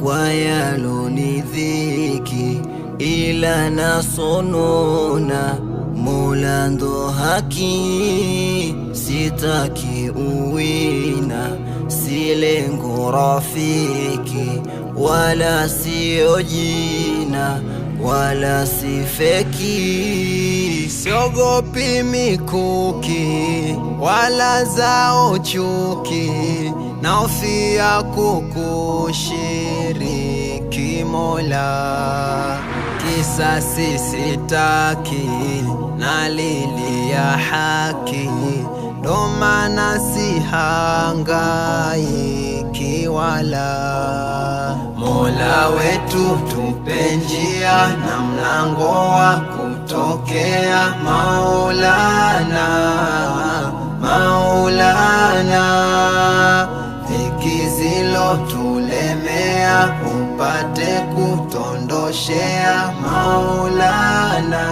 kwa yalonidhiki, ila nasonona. Mola ndo haki, sitaki uwina, si lengo rafiki, wala sio jina, wala si feki. Siogopi mikuki wala zao chuki, naofia kukushiriki Mola. Kisasi sitaki, nalilia haki, ndo maana sihangaiki wala. Mola wetu tupe njia na mlango wa kutokea, Maulana, Maulana. Dhiki zilotulemea upate kutondoshea, Maulana,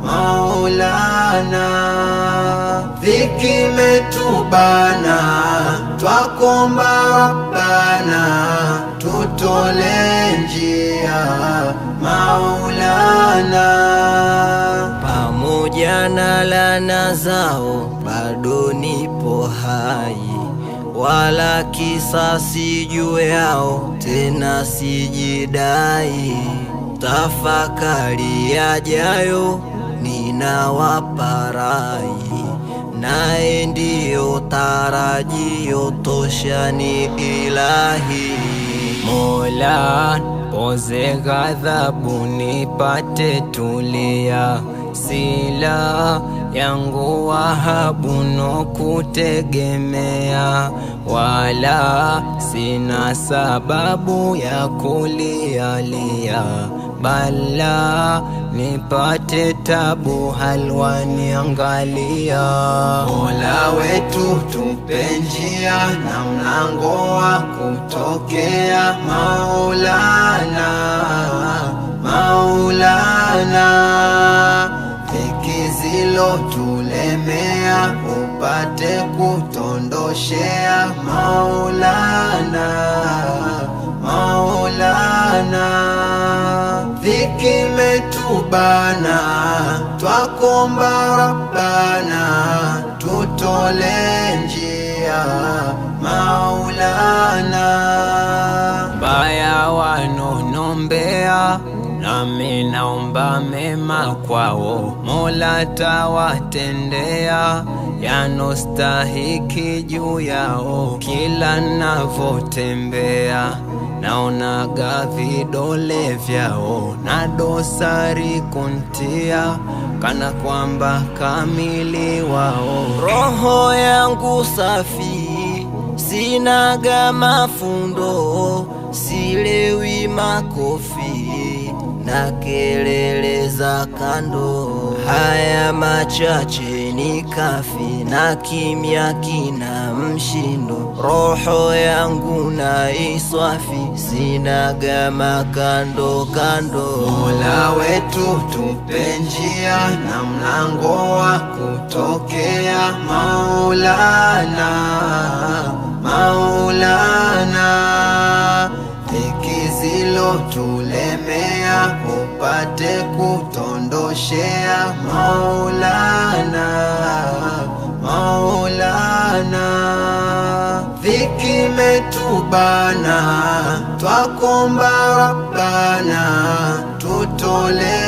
Maulana. Dhiki metubana, twakomba Rabbana, tutole njia, Maulana. Pamoja na laana zao bado nipo hai, wala kisasi juu yao tena sijidai. Tafakari yajayo ninawapa rai, naye ndiyo tarajio tosha ni Ilahi. Mola poze ghadhabu nipate tulia, sila yangu Wahabu no kutegemea, wala sina sababu ya kulialia, bala nipate tabu halwa niangalia. Mola wetu tupe njia na mlango wa kutokea, Maulana, Maulana. Dhiki zilotulemea upate kutondoshea, Maulana, Maulana. Dhiki metubana, twakomba Rabbana, tutole njia, Maulana. Baya wanonombea, nami naomba mema kwao, Mola tawatendea yanostahiki juu yao. Kila navotembea naonaga vidole vyao, na dosari kuntia kana kwamba kamili wao. Roho yangu safi, sinaga mafundo, silewi makofi na kelele za kando. Haya machache ni kafi, na kimya kina mshindo. Roho yangu na iswafi, sinaga makando kando. Mola wetu tupe njia na mlango wa kutokea, Maulana, Maulana. Dhiki zilotulemea upate kutondoshea, Maulana, Maulana. Dhiki metubana, twakomba Rabbana, tutole